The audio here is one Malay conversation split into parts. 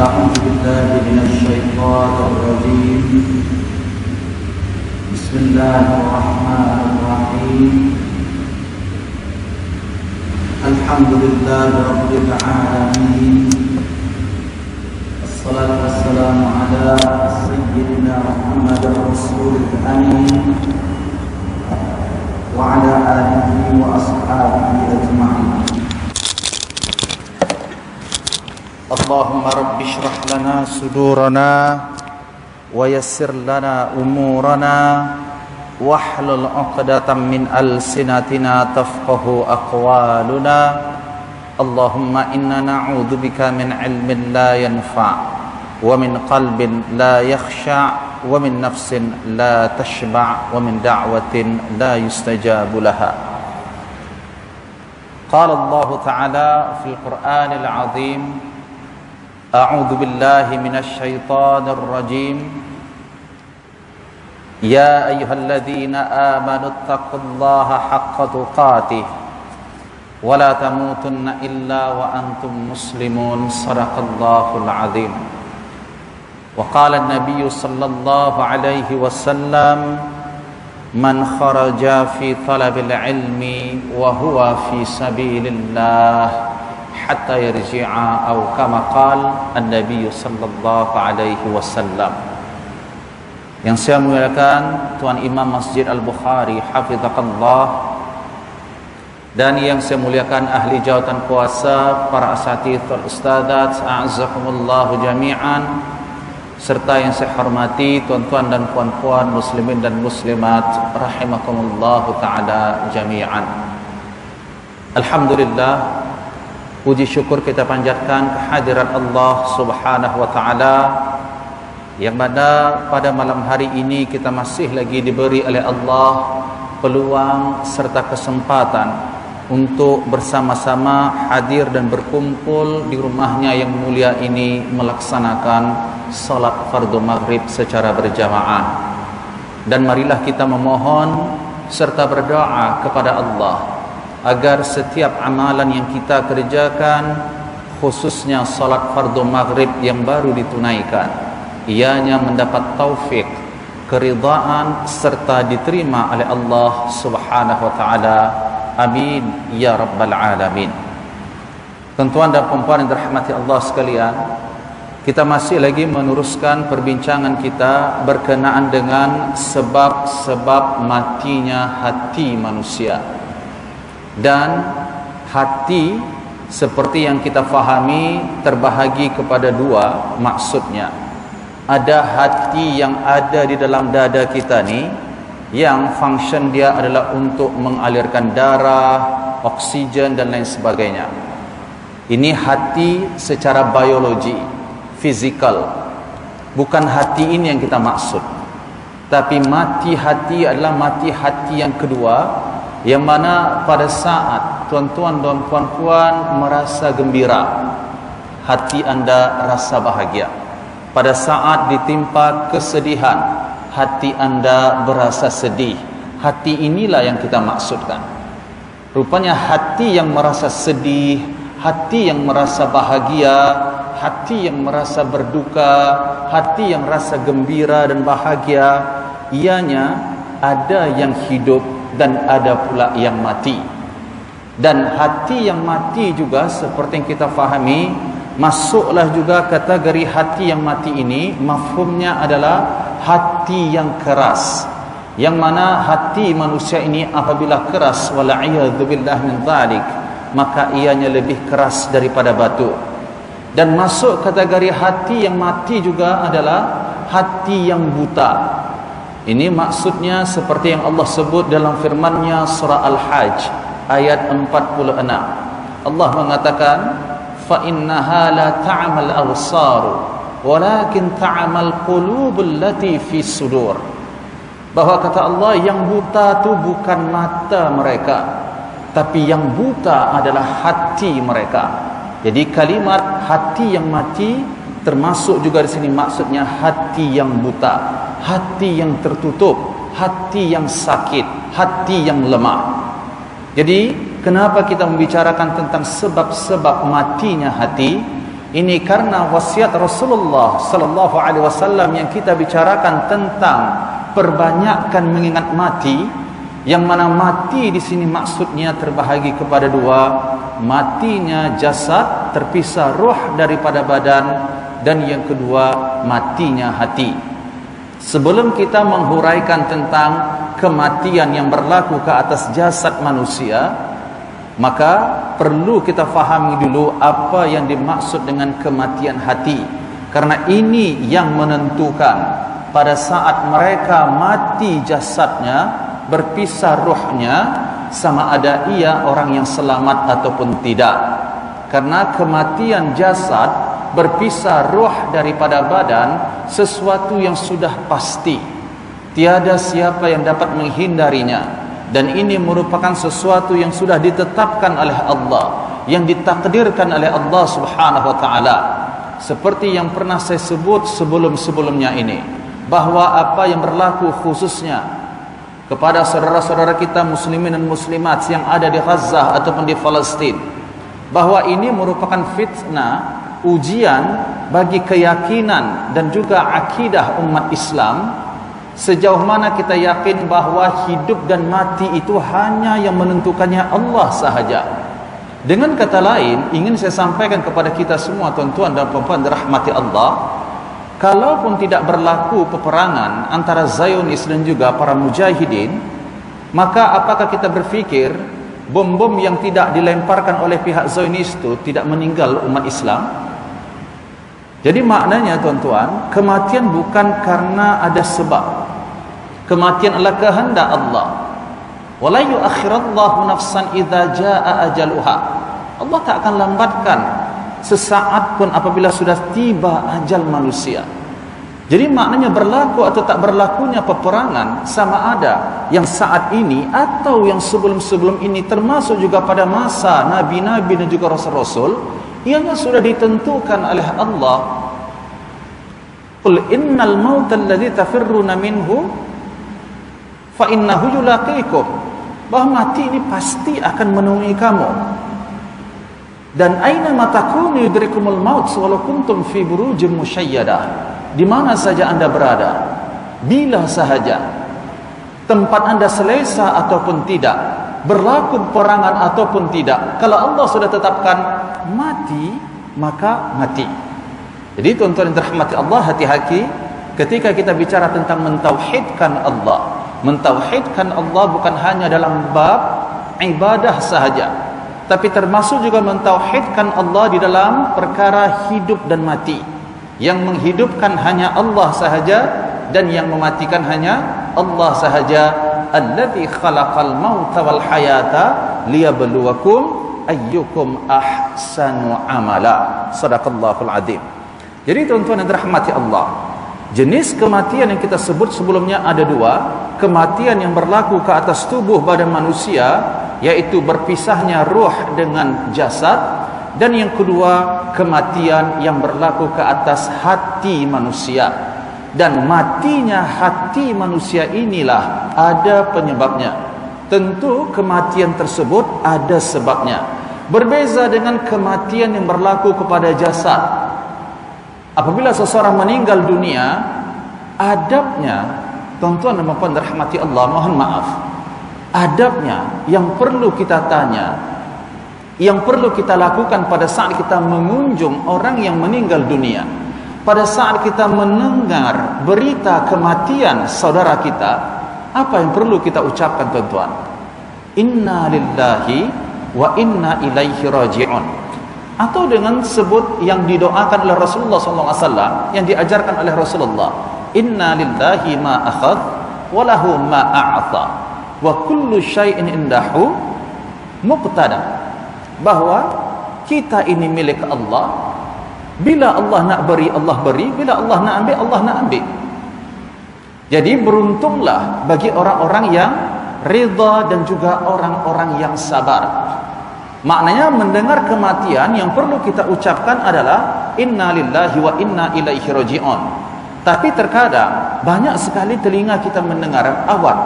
أعوذ بالله من الشيطان الرجيم. بسم الله الرحمن الرحيم. الحمد لله رب العالمين. الصلاة والسلام على سيدنا محمد رسول الأمين وعلى آله وأصحابه أجمعين. اللهم رب اشرح لنا صدورنا ويسر لنا أمورنا واحلل عقدة من ألسنتنا تفقهوا أقوالنا. اللهم إنا نعوذ بك من علم لا ينفع ومن قلب لا يخشع ومن نفس لا تشبع ومن دعوة لا يستجاب لها. قال الله تعالى في القرآن العظيم: أعوذ بالله من الشيطان الرجيم. يا أيها الذين آمنوا اتقوا الله حق تقاته ولا تموتن إلا وأنتم مسلمون. صدق الله العظيم. وقال النبي صلى الله عليه وسلم: من خرج في طلب العلم وهو في سبيل الله hatta yarji'a atau kama qala an-nabiy sallallahu alaihi wasallam. Yang saya muliakan Tuan Imam Masjid Al-Bukhari hafizakallah, dan yang saya muliakan ahli jawatan kuasa, para asatidz, ustadzat, a'azzakumullah jami'an, serta yang saya hormati tuan-tuan dan puan-puan muslimin dan muslimat rahimakumullah taala jami'an. Alhamdulillah, puji syukur kita panjatkan kehadirat Allah Subhanahu wa taala, yang mana pada malam hari ini kita masih lagi diberi oleh Allah peluang serta kesempatan untuk bersama-sama hadir dan berkumpul di rumahnya yang mulia ini melaksanakan salat fardu maghrib secara berjamaah. Dan marilah kita memohon serta berdoa kepada Allah agar setiap amalan yang kita kerjakan, khususnya salat fardu maghrib yang baru ditunaikan, ianya mendapat taufik, keridaan serta diterima oleh Allah Subhanahu wa taala. Amin ya rabbal alamin. Tuan-tuan dan puan-puan yang dirahmati Allah sekalian, kita masih lagi meneruskan perbincangan kita berkenaan dengan sebab-sebab matinya hati manusia. Dan hati seperti yang kita fahami terbahagi kepada dua maksudnya. Ada hati yang ada di dalam dada kita ni, yang function dia adalah untuk mengalirkan darah, oksigen dan lain sebagainya. Ini hati secara biologi, fizikal. Bukan hati ini yang kita maksud. Tapi mati hati adalah mati hati yang kedua, yang mana pada saat tuan-tuan dan puan-puan merasa gembira, hati anda rasa bahagia. Pada saat ditimpa kesedihan, hati anda berasa sedih. Hati inilah yang kita maksudkan. Rupanya hati yang merasa sedih, hati yang merasa bahagia, hati yang merasa berduka, hati yang rasa gembira dan bahagia, ianya ada yang hidup dan ada pula yang mati. Dan hati yang mati juga seperti yang kita fahami, masuklah juga kategori hati yang mati ini, mafhumnya adalah hati yang keras, yang mana hati manusia ini apabila keras, wala'iyadzubillah min dhalik, maka ianya lebih keras daripada batu. Dan masuk kategori hati yang mati juga adalah hati yang buta. Ini maksudnya seperti yang Allah sebut dalam firman-Nya surah Al-Hajj ayat 46. Allah mengatakan, fa innaha la ta'mal absar walakin ta'mal qulubul lati fi sudur. Bahwa kata Allah, yang buta tu bukan mata mereka, tapi yang buta adalah hati mereka. Jadi kalimat hati yang mati termasuk juga di sini maksudnya hati yang buta, hati yang tertutup, hati yang sakit, hati yang lemah. Jadi kenapa kita membicarakan tentang sebab-sebab matinya hati? Ini karena wasiat Rasulullah sallallahu alaihi wasallam yang kita bicarakan tentang perbanyakkan mengingat mati, yang mana mati di sini maksudnya terbahagi kepada dua, matinya jasad, terpisah ruh daripada badan, dan yang kedua matinya hati. Sebelum kita menghuraikan tentang kematian yang berlaku ke atas jasad manusia, maka perlu kita fahami dulu apa yang dimaksud dengan kematian hati, karena ini yang menentukan pada saat mereka mati jasadnya, berpisah ruhnya, sama ada ia orang yang selamat ataupun tidak. Karena kematian jasad, berpisah ruh daripada badan, sesuatu yang sudah pasti, tiada siapa yang dapat menghindarinya, dan ini merupakan sesuatu yang sudah ditetapkan oleh Allah, yang ditakdirkan oleh Allah subhanahu wa ta'ala. Seperti yang pernah saya sebut sebelum-sebelumnya ini, bahwa apa yang berlaku khususnya kepada saudara-saudara kita muslimin dan muslimat yang ada di Gaza ataupun di Palestin, bahwa ini merupakan fitnah, ujian bagi keyakinan dan juga akidah umat Islam. Sejauh mana kita yakin bahwa hidup dan mati itu hanya yang menentukannya Allah sahaja. Dengan kata lain, ingin saya sampaikan kepada kita semua, tuan-tuan dan puan-puan dirahmati Allah, kalaupun tidak berlaku peperangan antara Zionis dan juga para mujahidin, maka apakah kita berfikir bom-bom yang tidak dilemparkan oleh pihak Zionis itu tidak meninggal umat Islam? Jadi maknanya tuan-tuan, kematian bukan karena ada sebab. Kematian adalah kehendak Allah. Wala yuakhirallahu nafsan idza jaa ajaluha. Allah tak akan lambatkan sesaat pun apabila sudah tiba ajal manusia. Jadi maknanya berlaku atau tak berlakunya peperangan sama ada yang saat ini atau yang sebelum-sebelum ini, termasuk juga pada masa nabi-nabi dan juga rasul-rasul, ianya sudah ditentukan oleh Allah. Qul innal mauta alladzi tafirruna minhu fa innahu yulaqikum. Bahwa mati ini pasti akan menemui kamu. Dan aina matakunu yudrikumul maut walau kuntum fi burujin musyayyadah. Di mana saja anda berada, bila sahaja, tempat anda selesa ataupun tidak, berlaku peperangan ataupun tidak, kalau Allah sudah tetapkan mati, maka mati. Jadi tuan-tuan yang dirahmati Allah, hati-hati ketika kita bicara tentang mentauhidkan Allah. Mentauhidkan Allah bukan hanya dalam bab ibadah sahaja, tapi termasuk juga mentauhidkan Allah di dalam perkara hidup dan mati. Yang menghidupkan hanya Allah sahaja, dan yang mematikan hanya Allah sahaja. Allazi khalaqal mauta wal hayata liyabluwakum ayyukum ahsanu amala. Shadaqallahul azim. Jadi tuan-tuan yang dirahmati Allah, jenis kematian yang kita sebut sebelumnya ada dua. Kematian yang berlaku ke atas tubuh badan manusia, yaitu berpisahnya ruh dengan jasad. Dan yang kedua, kematian yang berlaku ke atas hati manusia. Dan matinya hati manusia inilah ada penyebabnya. Tentu kematian tersebut ada sebabnya. Berbeza dengan kematian yang berlaku kepada jasad. Apabila seseorang meninggal dunia, adabnya, tuan-tuan dan puan dirahmati Allah, mohon maaf, adabnya yang perlu kita tanya, yang perlu kita lakukan pada saat kita mengunjung orang yang meninggal dunia, pada saat kita mendengar berita kematian saudara kita, apa yang perlu kita ucapkan tuan-tuan? Inna lillahi wa inna ilaihi raji'un. Atau dengan sebut yang didoakan oleh Rasulullah SAW, yang diajarkan oleh Rasulullah, inna lillahi ma akhadh wa lahu ma a'ta wa kullu syai'in indahu muqtada. Bahwa kita ini milik Allah. Bila Allah nak beri, Allah beri. Bila Allah nak ambil, Allah nak ambil. Jadi beruntunglah bagi orang-orang yang ridha dan juga orang-orang yang sabar. Maknanya mendengar kematian yang perlu kita ucapkan adalah inna lillahi wa inna ilaihi raji'un. Tapi terkadang banyak sekali telinga kita mendengar awak,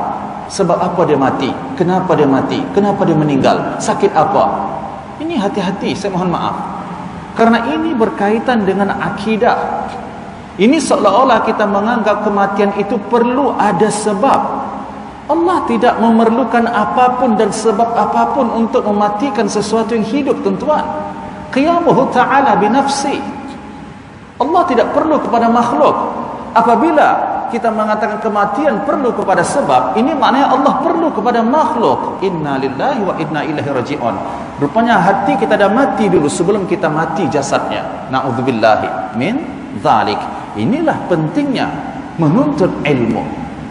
sebab apa dia mati? Kenapa dia mati? Kenapa dia meninggal? Sakit apa? Ini hati-hati, saya mohon maaf. Karena ini berkaitan dengan akidah. Ini seolah-olah kita menganggap kematian itu perlu ada sebab. Allah tidak memerlukan apapun dan sebab apapun untuk mematikan sesuatu yang hidup, tuan-tuan. Qiyamuhu ta'ala binafsi. Allah tidak perlu kepada makhluk. Apabila kita mengatakan kematian perlu kepada sebab, ini maknanya Allah perlu kepada makhluk. Inna lillahi wa inna ilaihi raji'un. Rupanya hati kita dah mati dulu sebelum kita mati jasadnya. Na'udzubillahi min dzalik. Inilah pentingnya menuntut ilmu,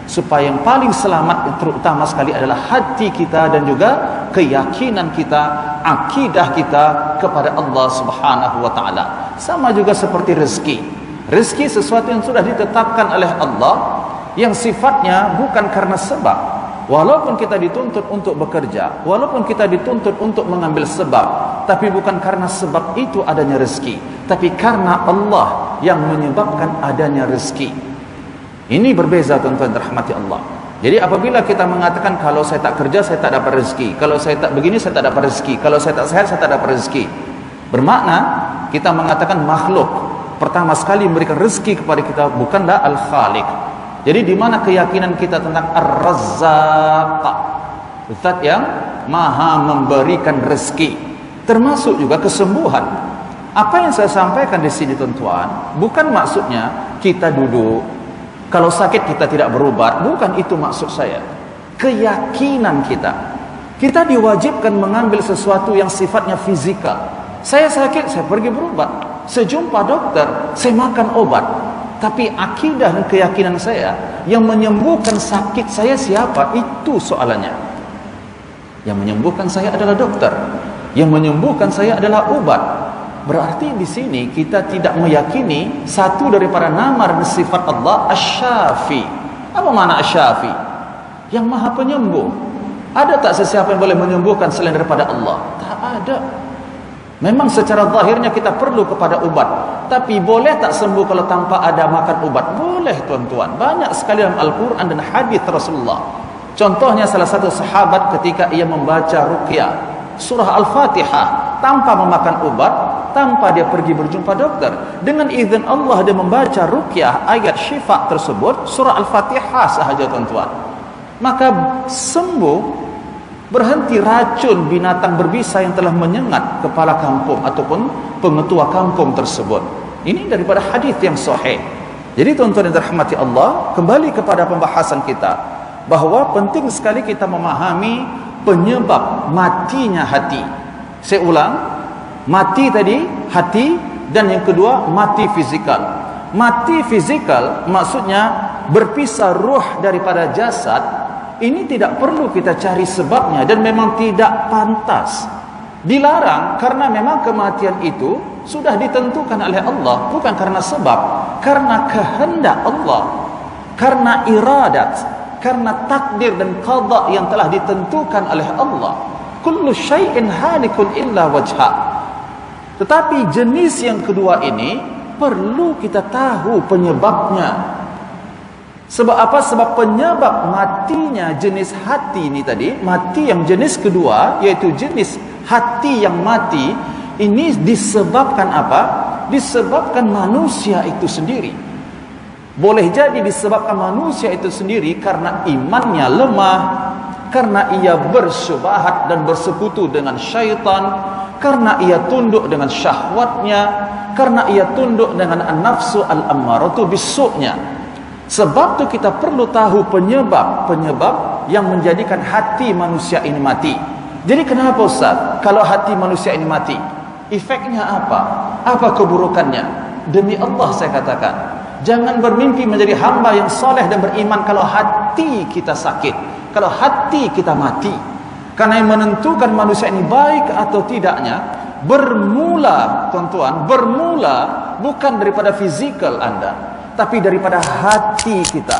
supaya yang paling selamat terutama sekali adalah hati kita dan juga keyakinan kita, akidah kita kepada Allah Subhanahu wa taala. Sama juga seperti rezeki. Rezeki sesuatu yang sudah ditetapkan oleh Allah, yang sifatnya bukan karena sebab. Walaupun kita dituntut untuk bekerja, walaupun kita dituntut untuk mengambil sebab, tapi bukan karena sebab itu adanya rezeki, tapi karena Allah yang menyebabkan adanya rezeki. Ini berbeza, tuan-tuan dirahmati Allah. Jadi apabila kita mengatakan kalau saya tak kerja saya tak dapat rezeki, kalau saya tak begini saya tak dapat rezeki, kalau saya tak sehat saya tak dapat rezeki, bermakna kita mengatakan makhluk pertama sekali memberikan rezeki kepada kita bukanlah Al-Khaliq. Jadi di mana keyakinan kita tentang Ar-Razzaq, zat yang maha memberikan rezeki, termasuk juga kesembuhan. Apa yang saya sampaikan di sini, tuan-tuan, bukan maksudnya kita duduk kalau sakit kita tidak berubat, bukan itu maksud saya. Keyakinan kita diwajibkan mengambil sesuatu yang sifatnya fizikal. Saya sakit, saya pergi berubat. Saya jumpa dokter, saya makan obat. Tapi akidah dan keyakinan saya, yang menyembuhkan sakit saya siapa? Itu soalannya. Yang menyembuhkan saya adalah dokter, yang menyembuhkan saya adalah obat. Berarti di sini kita tidak meyakini satu daripada nama dan sifat Allah, Asy-Syafi. Apa makna Asy-Syafi? Yang maha penyembuh. Ada tak sesiapa yang boleh menyembuhkan selain daripada Allah? Tak ada. Memang secara zahirnya kita perlu kepada ubat, tapi boleh tak sembuh kalau tanpa ada makan ubat? Boleh, tuan-tuan. Banyak sekali dalam Al-Quran dan hadis Rasulullah. Contohnya salah satu sahabat ketika ia membaca ruqyah surah Al-Fatihah tanpa memakan ubat, tanpa dia pergi berjumpa dokter, dengan izin Allah dia membaca ruqyah ayat syifa tersebut, surah Al-Fatihah sahaja, tuan-tuan, maka sembuh. Berhenti racun binatang berbisa yang telah menyengat kepala kampung ataupun pengetua kampung tersebut. Ini daripada hadis yang sahih. Jadi tuan-tuan yang dirahmati Allah, kembali kepada pembahasan kita, bahawa penting sekali kita memahami penyebab matinya hati. Saya ulang, mati tadi hati, dan yang kedua mati fizikal. Mati fizikal maksudnya berpisah ruh daripada jasad. Ini tidak perlu kita cari sebabnya dan memang tidak pantas. Dilarang karena memang kematian itu sudah ditentukan oleh Allah, bukan karena sebab, karena kehendak Allah, karena iradat, karena takdir dan qada yang telah ditentukan oleh Allah. Kullu syai'in halikun illa wajha. Tetapi jenis yang kedua ini perlu kita tahu penyebabnya. Sebab apa? Sebab penyebab matinya jenis hati ini tadi, mati yang jenis kedua, yaitu jenis hati yang mati, ini disebabkan apa? Disebabkan manusia itu sendiri. Boleh jadi disebabkan manusia itu sendiri karena imannya lemah, karena ia bersyubhat dan bersekutu dengan syaitan, karena ia tunduk dengan syahwatnya, karena ia tunduk dengan an-nafsu al-ammaratu bis-su'nya. Sebab tu kita perlu tahu penyebab yang menjadikan hati manusia ini mati. Jadi kenapa Ustaz? Kalau hati manusia ini mati, efeknya apa? Apa keburukannya? Demi Allah saya katakan, jangan bermimpi menjadi hamba yang soleh dan beriman kalau hati kita sakit, kalau hati kita mati. Karena yang menentukan manusia ini baik atau tidaknya bermula, tuan-tuan, bermula bukan daripada fizikal Anda, tapi daripada hati kita,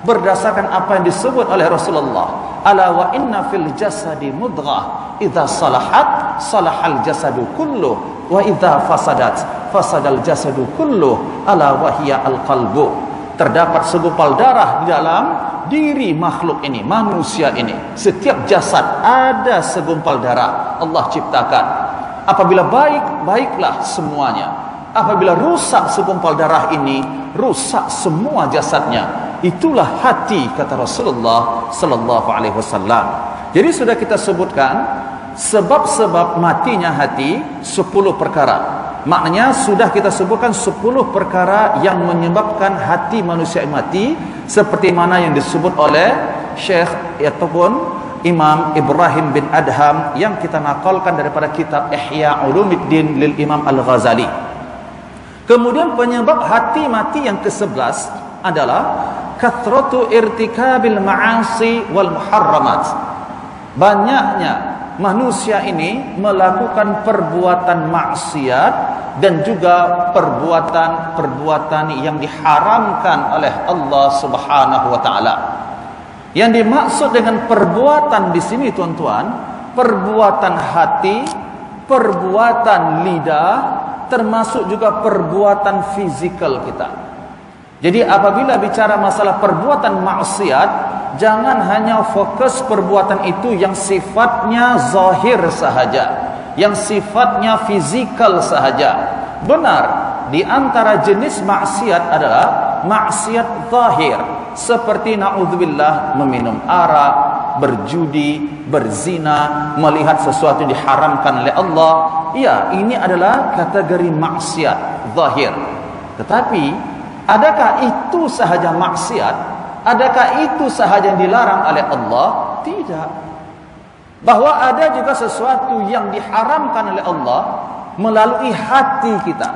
berdasarkan apa yang disebut oleh Rasulullah, ala wa inna fil jasadi mudghah idza salahat salahal jasadu kulluh wa idza fasadat fasadal jasadu kulluh ala wa hiya al qalbu. Terdapat segumpal darah di dalam diri makhluk ini, manusia ini. Setiap jasad ada segumpal darah Allah ciptakan. Apabila baik, baiklah semuanya. Apabila rusak segumpal darah ini, rusak semua jasadnya. Itulah hati, kata Rasulullah sallallahu alaihi wasallam. Jadi sudah kita sebutkan sebab-sebab matinya hati 10 perkara. Maknanya sudah kita sebutkan 10 perkara yang menyebabkan hati manusia mati, seperti mana yang disebut oleh Syekh ataupun Imam Ibrahim bin Adham yang kita nakalkan daripada kitab Ihya Ulumuddin lil Imam Al-Ghazali. Kemudian penyebab hati mati yang ke-11 adalah kathratu irtikabil ma'asi wal muharramat. Banyaknya manusia ini melakukan perbuatan maksiat dan juga perbuatan-perbuatan yang diharamkan oleh Allah Subhanahu wa taala. Yang dimaksud dengan perbuatan di sini tuan-tuan, perbuatan hati, perbuatan lidah, termasuk juga perbuatan fizikal kita. Jadi apabila bicara masalah perbuatan maksiat, jangan hanya fokus perbuatan itu yang sifatnya zahir sahaja, yang sifatnya fizikal sahaja. Benar, di antara jenis maksiat adalah maksiat zahir, seperti na'udzubillah meminum arak, berjudi, berzina, melihat sesuatu yang diharamkan oleh Allah. Ya, ini adalah kategori maksiat zahir. Tetapi adakah itu sahaja maksiat? Adakah itu sahaja yang dilarang oleh Allah? Tidak. Bahwa ada juga sesuatu yang diharamkan oleh Allah melalui hati kita.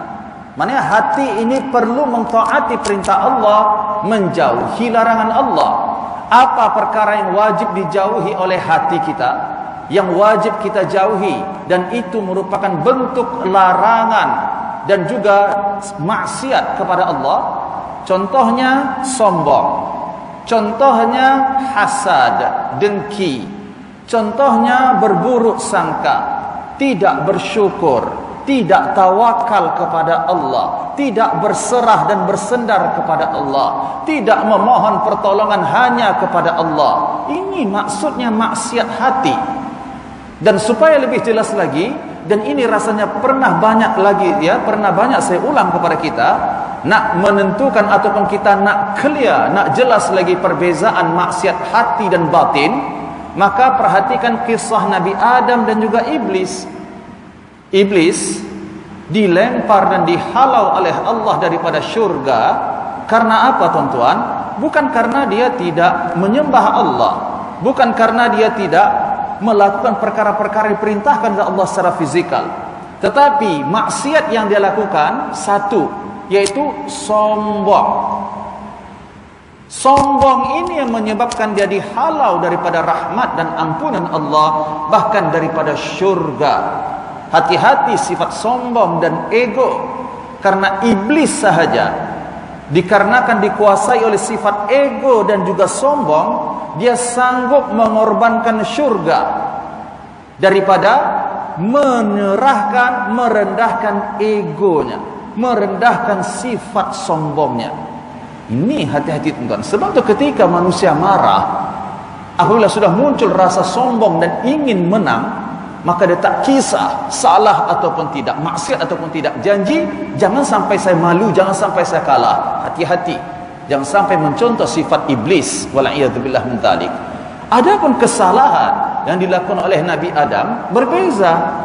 Maknanya hati ini perlu mentaati perintah Allah, menjauhi larangan Allah. Apa perkara yang wajib dijauhi oleh hati kita, yang wajib kita jauhi, dan itu merupakan bentuk larangan dan juga maksiat kepada Allah. Contohnya sombong, contohnya hasad, dengki, contohnya berburuk sangka, tidak bersyukur, tidak tawakal kepada Allah, tidak berserah dan bersendar kepada Allah, tidak memohon pertolongan hanya kepada Allah. Ini maksudnya maksiat hati. Dan supaya lebih jelas lagi, dan ini rasanya pernah banyak saya ulang kepada kita, nak menentukan ataupun kita nak clear, nak jelas lagi perbezaan maksiat hati dan batin, maka perhatikan kisah Nabi Adam dan juga Iblis. Iblis dilempar dan dihalau oleh Allah daripada syurga karena apa tuan-tuan? Bukan karena dia tidak menyembah Allah, bukan karena dia tidak melakukan perkara-perkara yang diperintahkan oleh Allah secara fizikal, tetapi maksiat yang dia lakukan satu, yaitu sombong. Sombong ini yang menyebabkan dia dihalau daripada rahmat dan ampunan Allah, bahkan daripada syurga. Hati-hati sifat sombong dan ego, karena iblis sahaja dikarenakan dikuasai oleh sifat ego dan juga sombong, dia sanggup mengorbankan syurga daripada menyerahkan, merendahkan egonya, merendahkan sifat sombongnya. Ini hati-hati tuan-tuan. Sebab itu ketika manusia marah, apabila sudah muncul rasa sombong dan ingin menang, maka dia tak kisah salah ataupun tidak, maksiat ataupun tidak, janji jangan sampai saya malu, jangan sampai saya kalah. Hati-hati, jangan sampai mencontoh sifat iblis, wala'iyadzubillah min dzalik. Adapun kesalahan yang dilakukan oleh Nabi Adam berbeza.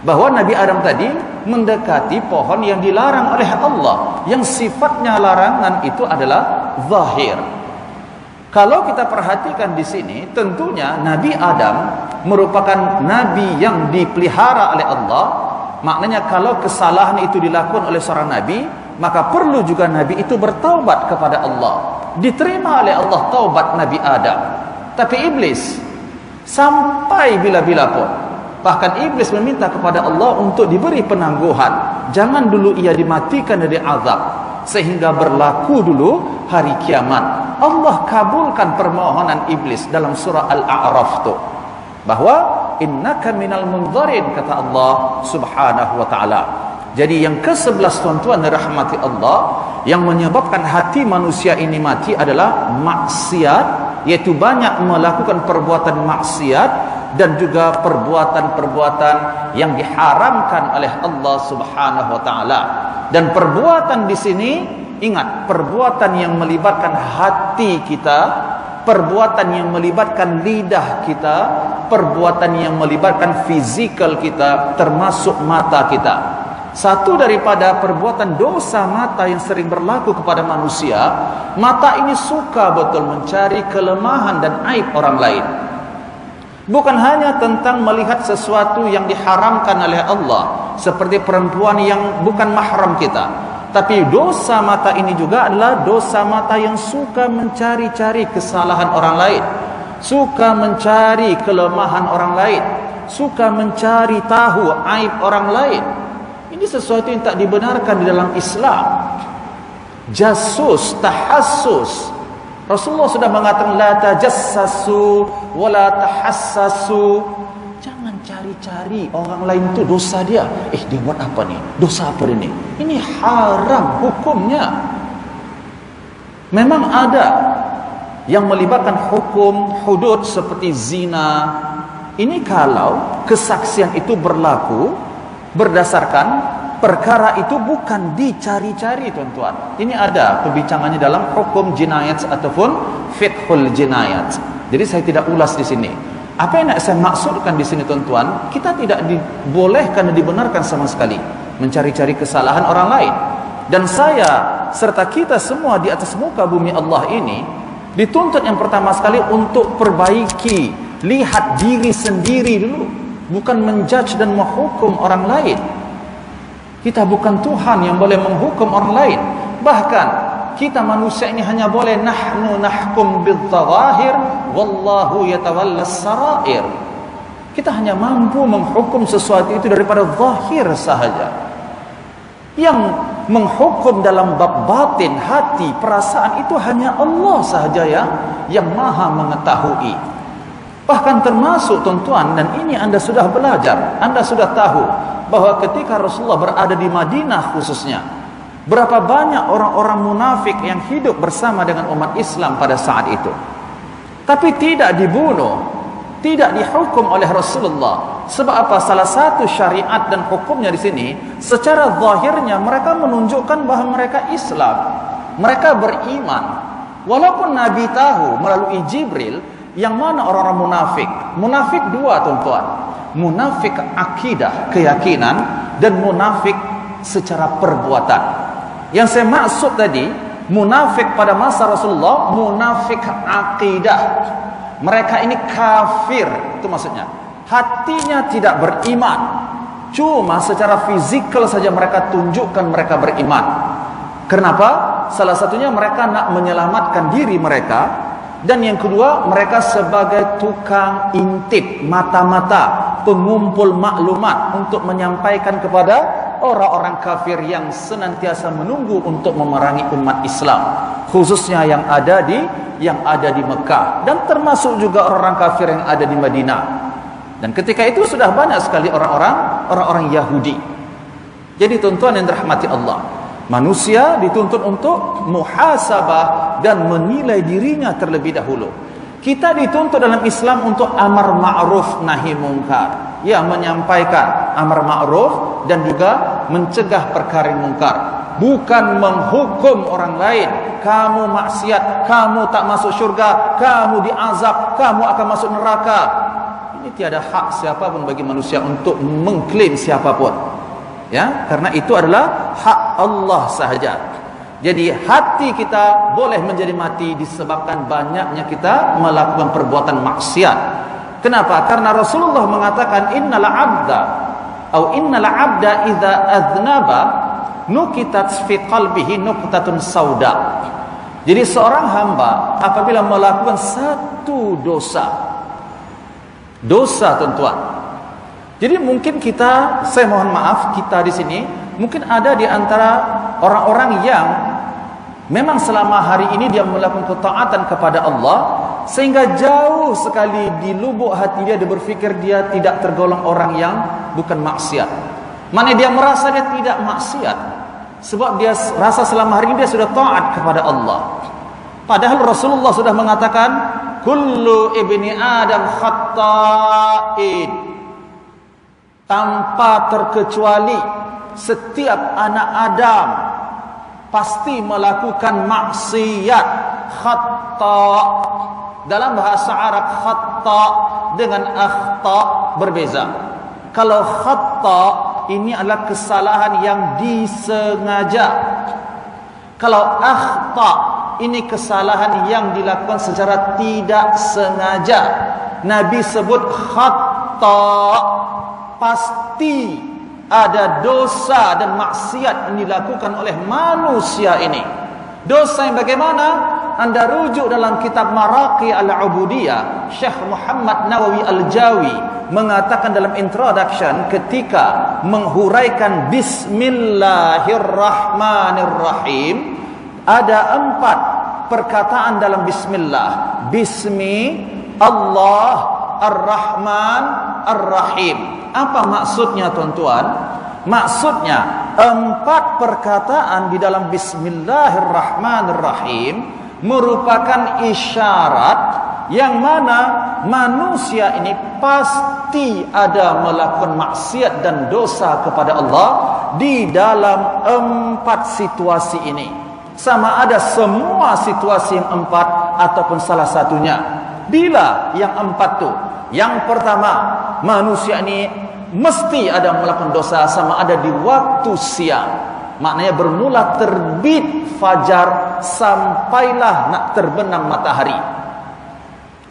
Bahwa Nabi Adam tadi mendekati pohon yang dilarang oleh Allah, yang sifatnya larangan itu adalah zahir. Kalau kita perhatikan di sini, tentunya Nabi Adam merupakan nabi yang dipelihara oleh Allah. Maknanya kalau kesalahan itu dilakukan oleh seorang nabi, maka perlu juga nabi itu bertaubat kepada Allah. Diterima oleh Allah taubat Nabi Adam. Tapi iblis sampai bila-bila pun, bahkan iblis meminta kepada Allah untuk diberi penangguhan. Jangan dulu ia dimatikan dari azab, sehingga berlaku dulu hari kiamat. Allah kabulkan permohonan iblis dalam surah Al-A'raf tu, bahwa innaka minal munzarin, kata Allah Subhanahu wa taala. Jadi yang ke-11 tuan-tuan dirahmati Allah, yang menyebabkan hati manusia ini mati adalah maksiat, yaitu banyak melakukan perbuatan maksiat dan juga perbuatan-perbuatan yang diharamkan oleh Allah Subhanahu wa taala. Dan perbuatan di sini, ingat, perbuatan yang melibatkan hati kita, perbuatan yang melibatkan lidah kita, perbuatan yang melibatkan fizikal kita, termasuk mata kita. Satu daripada perbuatan dosa mata yang sering berlaku kepada manusia, mata ini suka betul mencari kelemahan dan aib orang lain. Bukan hanya tentang melihat sesuatu yang diharamkan oleh Allah, seperti perempuan yang bukan mahram kita, tapi dosa mata ini juga adalah dosa mata yang suka mencari-cari kesalahan orang lain, suka mencari kelemahan orang lain, suka mencari tahu aib orang lain. Ini sesuatu yang tak dibenarkan di dalam Islam. Jasus, tahassus. Rasulullah sudah mengatakan la tajassasu wa la tahassasu. Jangan cari-cari orang lain tu dosa dia. Dia buat apa ni? Dosa apa ini? Ini haram hukumnya. Memang ada yang melibatkan hukum hudud seperti zina. Ini kalau kesaksian itu berlaku berdasarkan perkara itu bukan dicari-cari, tuan-tuan. Ini ada pembincangannya dalam hukum jinayat ataupun fiqhul jinayat. Jadi saya tidak ulas di sini. Apa yang nak saya maksudkan di sini, tuan-tuan, kita tidak dibolehkan dan dibenarkan sama sekali mencari-cari kesalahan orang lain. Dan saya serta kita semua di atas muka bumi Allah ini dituntut yang pertama sekali untuk perbaiki, lihat diri sendiri dulu, bukan menjudge dan menghukum orang lain. Kita bukan Tuhan yang boleh menghukum orang lain. Bahkan kita manusia ini hanya boleh nahnu nahkum bil-zawahir wallahu yatawallas sarair. Kita hanya mampu menghukum sesuatu itu daripada zahir sahaja. Yang menghukum dalam bab batin, hati, perasaan itu hanya Allah sahaja yang maha mengetahui. Bahkan termasuk, tuan-tuan, dan ini anda sudah belajar, anda sudah tahu bahwa ketika Rasulullah berada di Madinah khususnya, berapa banyak orang-orang munafik yang hidup bersama dengan umat Islam pada saat itu, tapi tidak dibunuh, tidak dihukum oleh Rasulullah. Sebab apa? Salah satu syariat dan hukumnya di sini, secara zahirnya mereka menunjukkan bahawa mereka Islam, mereka beriman. Walaupun Nabi tahu melalui Jibril yang mana orang-orang munafik. Munafik dua, tuan-tuan. Munafik akidah, keyakinan, dan munafik secara perbuatan. Yang saya maksud tadi, munafik pada masa Rasulullah, munafik akidah. Mereka ini kafir, itu maksudnya. Hatinya tidak beriman. Cuma secara fizikal saja mereka tunjukkan mereka beriman. Kenapa? Salah satunya mereka nak menyelamatkan diri mereka. Dan yang kedua, mereka sebagai tukang intip, mata-mata, pengumpul maklumat untuk menyampaikan kepada orang-orang kafir yang senantiasa menunggu untuk memerangi umat Islam, khususnya yang ada di Mekah, dan termasuk juga orang-orang kafir yang ada di Madinah. Dan ketika itu sudah banyak sekali orang-orang Yahudi. Jadi, tuan-tuan yang dirahmati Allah, manusia dituntut untuk muhasabah dan menilai dirinya terlebih dahulu. Kita dituntut dalam Islam untuk amar ma'ruf nahi mungkar. Ya, menyampaikan amar ma'ruf dan juga mencegah perkara mungkar. Bukan menghukum orang lain. Kamu maksiat, kamu tak masuk syurga, kamu diazab, kamu akan masuk neraka. Ini tiada hak siapapun bagi manusia untuk mengklaim siapapun. Ya, karena itu adalah hak Allah sahaja. Jadi hati kita boleh menjadi mati disebabkan banyaknya kita melakukan perbuatan maksiat. Kenapa? Karena Rasulullah mengatakan innal abda idza aznaba nukitat fi qalbihi nuqtatun sauda. Jadi seorang hamba apabila melakukan satu dosa, tuan-tuan. Jadi mungkin kita, saya mohon maaf, kita di sini mungkin ada di antara orang-orang yang memang selama hari ini dia melakukan ketaatan kepada Allah, sehingga jauh sekali di lubuk hati dia berfikir dia tidak tergolong orang yang bukan maksiat. Mana dia merasa dia tidak maksiat, sebab dia rasa selama hari ini dia sudah taat kepada Allah. Padahal Rasulullah sudah mengatakan kullu ibni Adam khata'in, tanpa terkecuali setiap anak Adam pasti melakukan maksiat. Khata' dalam bahasa Arab, khata' dengan akhta' berbeza. Kalau khata' ini adalah kesalahan yang disengaja. Kalau akhta' ini kesalahan yang dilakukan secara tidak sengaja. Nabi sebut khata', pasti ada dosa dan maksiat yang dilakukan oleh manusia ini. Dosa yang bagaimana? Anda rujuk dalam kitab Maraqi al-Ubudiyah, Syekh Muhammad Nawawi Al-Jawi mengatakan dalam introduction ketika menghuraikan Bismillahirrahmanirrahim, ada 4 perkataan dalam Bismillah. Bismi Allah Ar-Rahman Ar-Rahim. Apa maksudnya tuan-tuan? Maksudnya 4 perkataan di dalam Bismillahirrahmanirrahim merupakan isyarat yang mana manusia ini pasti ada melakukan maksiat dan dosa kepada Allah di dalam 4 situasi ini. Sama ada semua situasi yang 4 ataupun salah satunya. Bila yang 4 tu, yang pertama, manusia ini mesti ada melakukan dosa, sama ada di waktu siang. Maknanya bermula terbit fajar sampailah nak terbenam matahari.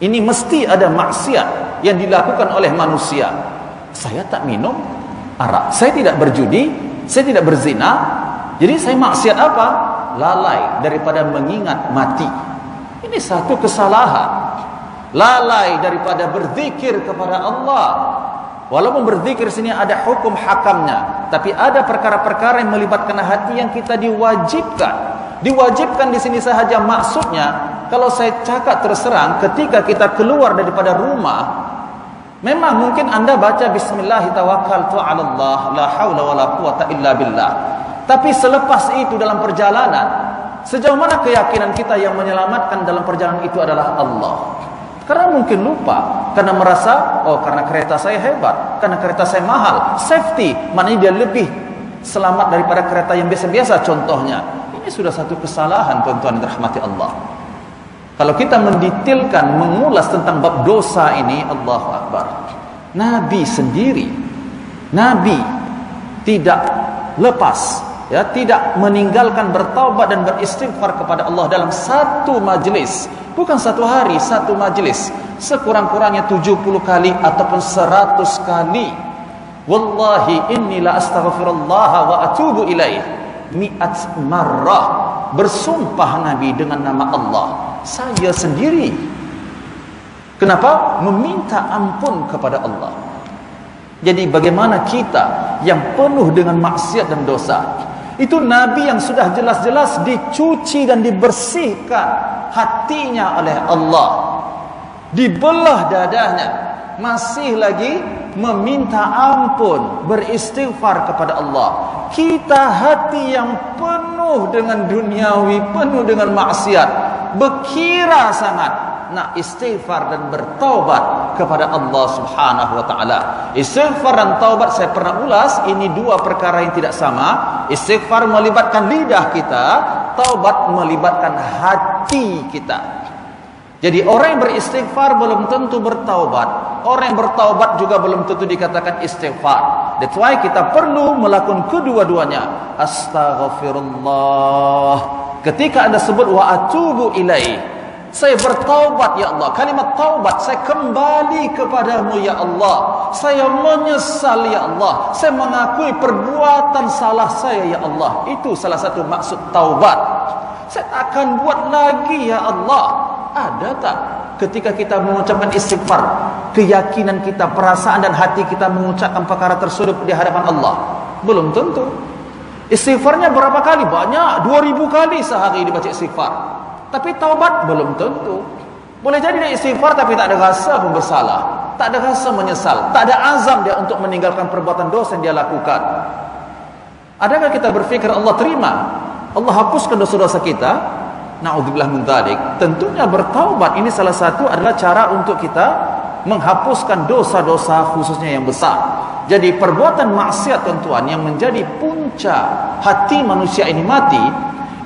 Ini mesti ada maksiat yang dilakukan oleh manusia. Saya tak minum arak, saya tidak berjudi, saya tidak berzina. Jadi saya maksiat apa? Lalai daripada mengingat mati. Ini satu kesalahan. Lalai daripada berzikir kepada Allah. Walaupun berzikir sini ada hukum hakamnya, tapi ada perkara-perkara yang melibatkan hati yang kita diwajibkan. Diwajibkan di sini sahaja maksudnya, kalau saya cakap terus terang, ketika kita keluar daripada rumah, memang mungkin anda baca Bismillah tawakkaltu 'ala Allah, la haula wala quwata illa billah. Tapi selepas itu dalam perjalanan, sejauh mana keyakinan kita yang menyelamatkan dalam perjalanan itu adalah Allah? Karena mungkin lupa, karena merasa, oh karena kereta saya hebat, karena kereta saya mahal, safety, maknanya dia lebih selamat daripada kereta yang biasa-biasa contohnya. Ini sudah satu kesalahan tuan-tuan yang dirahmati Allah. Kalau kita mendetailkan, mengulas tentang bab dosa ini, Allahu Akbar. Nabi sendiri, Nabi tidak lepas, ya, tidak meninggalkan bertaubat dan beristighfar kepada Allah dalam satu majlis. Bukan satu hari, satu majlis. Sekurang-kurangnya 70 kali ataupun 100 kali. Wallahi inni la astaghfirullah wa atubu ilaih mi'at marrah. Bersumpah Nabi dengan nama Allah, saya sendiri. Kenapa? Meminta ampun kepada Allah. Jadi bagaimana kita yang penuh dengan maksiat dan dosa? Itu Nabi yang sudah jelas-jelas dicuci dan dibersihkan hatinya oleh Allah, dibelah dadanya, masih lagi meminta ampun, beristighfar kepada Allah. Kita hati yang penuh dengan duniawi, penuh dengan maksiat, berkira sangat nak istighfar dan bertaubat kepada Allah Subhanahu wa taala. Istighfar dan taubat saya pernah ulas, ini 2 perkara yang tidak sama. Istighfar melibatkan lidah kita, taubat melibatkan hati kita. Jadi orang yang beristighfar belum tentu bertaubat. Orang yang bertaubat juga belum tentu dikatakan istighfar. That's why kita perlu melakukan kedua-duanya. Astaghfirullah. Ketika anda sebut wa atubu ilaih, saya bertaubat ya Allah. Kalimat taubat, saya kembali kepadamu ya Allah. Saya menyesal ya Allah. Saya mengakui perbuatan salah saya ya Allah. Itu salah satu maksud taubat. Saya tak akan buat lagi ya Allah. Ada tak ketika kita mengucapkan istighfar, keyakinan kita, perasaan dan hati kita mengucapkan perkara tersebut di hadapan Allah? Belum tentu. Istighfarnya berapa kali? Banyak, 2000 kali sehari dibaca istighfar. Tapi taubat belum tentu. Boleh jadi dia istighfar tapi tak ada rasa pun bersalah, tak ada rasa menyesal, tak ada azam dia untuk meninggalkan perbuatan dosa yang dia lakukan. Adakah kita berfikir Allah terima, Allah hapuskan dosa-dosa kita? Na'udzubillah min dzalik. Tentunya bertaubat ini salah satu adalah cara untuk kita menghapuskan dosa-dosa khususnya yang besar. Jadi perbuatan maksiat tuan-tuan yang menjadi punca hati manusia ini mati,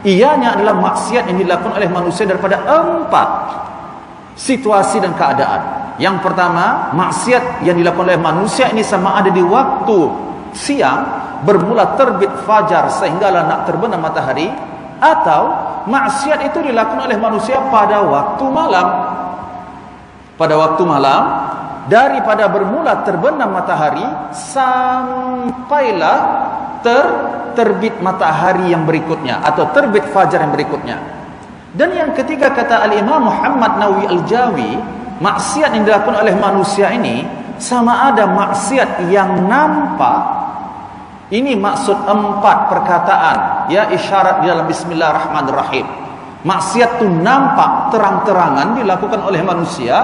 ianya adalah maksiat yang dilakukan oleh manusia daripada 4 situasi dan keadaan. Yang pertama, maksiat yang dilakukan oleh manusia ini sama ada di waktu siang bermula terbit fajar sehinggalah nak terbenam matahari, atau maksiat itu dilakukan oleh manusia pada waktu malam. Pada waktu malam, daripada bermula terbenam matahari sampailah terbit matahari yang berikutnya atau terbit fajar yang berikutnya. Dan yang ketiga, kata Al-Imam Muhammad Nawawi Al-Jawi, maksiat yang dilakukan oleh manusia ini sama ada maksiat yang nampak. Ini maksud 4 perkataan ya, isyarat di dalam Bismillahirrahmanirrahim. Maksiat itu nampak terang-terangan dilakukan oleh manusia,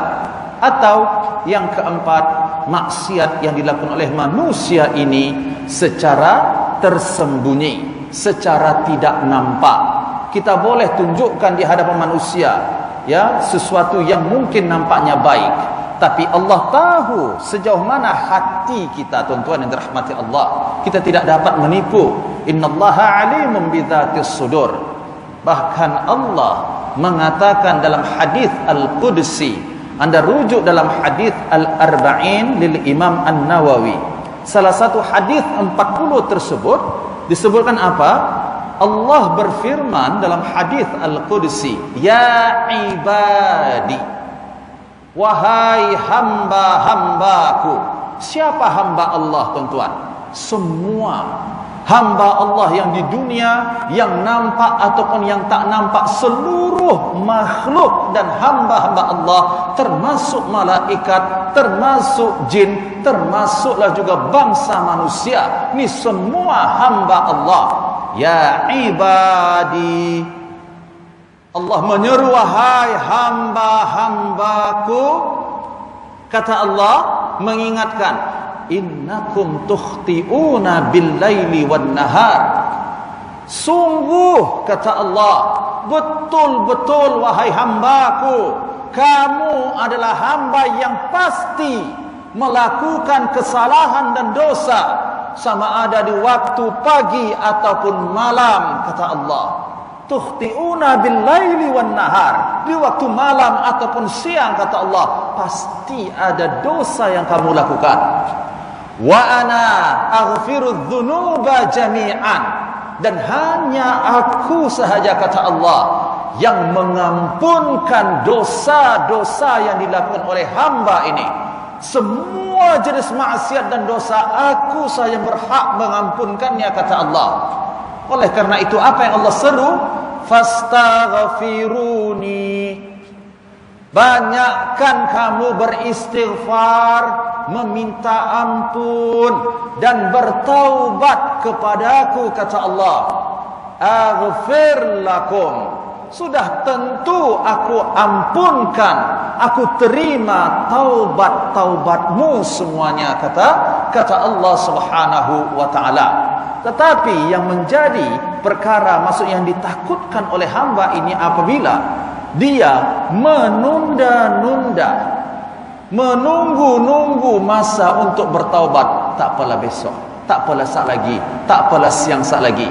atau yang keempat, maksiat yang dilakukan oleh manusia ini secara tersembunyi, secara tidak nampak. Kita boleh tunjukkan di hadapan manusia ya sesuatu yang mungkin nampaknya baik, tapi Allah tahu sejauh mana hati kita, tuan-tuan yang dirahmati Allah. Kita tidak dapat menipu. Innallaha alimun bidzatis sudur. Bahkan Allah mengatakan dalam hadis Al-Qudsi, anda rujuk dalam hadis Al-Arba'in lil Imam An-Nawawi, salah satu hadis 40 tersebut disebutkan apa? Allah berfirman dalam hadis Al-Qudsi, ya ibadi, wahai hamba-hambaku. Siapa hamba Allah, tuan-tuan? Semua hamba Allah yang di dunia, yang nampak ataupun yang tak nampak, seluruh makhluk dan hamba-hamba Allah, termasuk malaikat, termasuk jin, termasuklah juga bangsa manusia. Ini semua hamba Allah. Ya ibadi, Allah menyeru, wahai hamba-hambaku. Kata Allah mengingatkan, innakum tukhti'una bil-laili wan-nahar. Sungguh, kata Allah, betul-betul wahai hambaku, kamu adalah hamba yang pasti melakukan kesalahan dan dosa, sama ada di waktu pagi ataupun malam, kata Allah. Tukhti'una bil-laili wan-nahar, di waktu malam ataupun siang, kata Allah, pasti ada dosa yang kamu lakukan. Wa ana aghfiru dzunuba jami'an, dan hanya aku sahaja, kata Allah, yang mengampunkan dosa-dosa yang dilakukan oleh hamba ini. Semua jenis maksiat dan dosa aku saja berhak mengampunkannya, kata Allah. Oleh karena itu apa yang Allah seru? Fastaghfiruni. Banyakkan kamu beristighfar, meminta ampun dan bertaubat kepadaku, kata Allah. Aghfir lakum. Sudah tentu aku ampunkan, aku terima taubat-taubatmu semuanya, kata Allah Subhanahu wa taala. Tetapi yang menjadi perkara, maksud yang ditakutkan oleh hamba ini, apabila dia menunda-nunda, menunggu-nunggu masa untuk bertaubat. Tak apalah besok, tak apalah saat lagi, tak apalah siang saat lagi.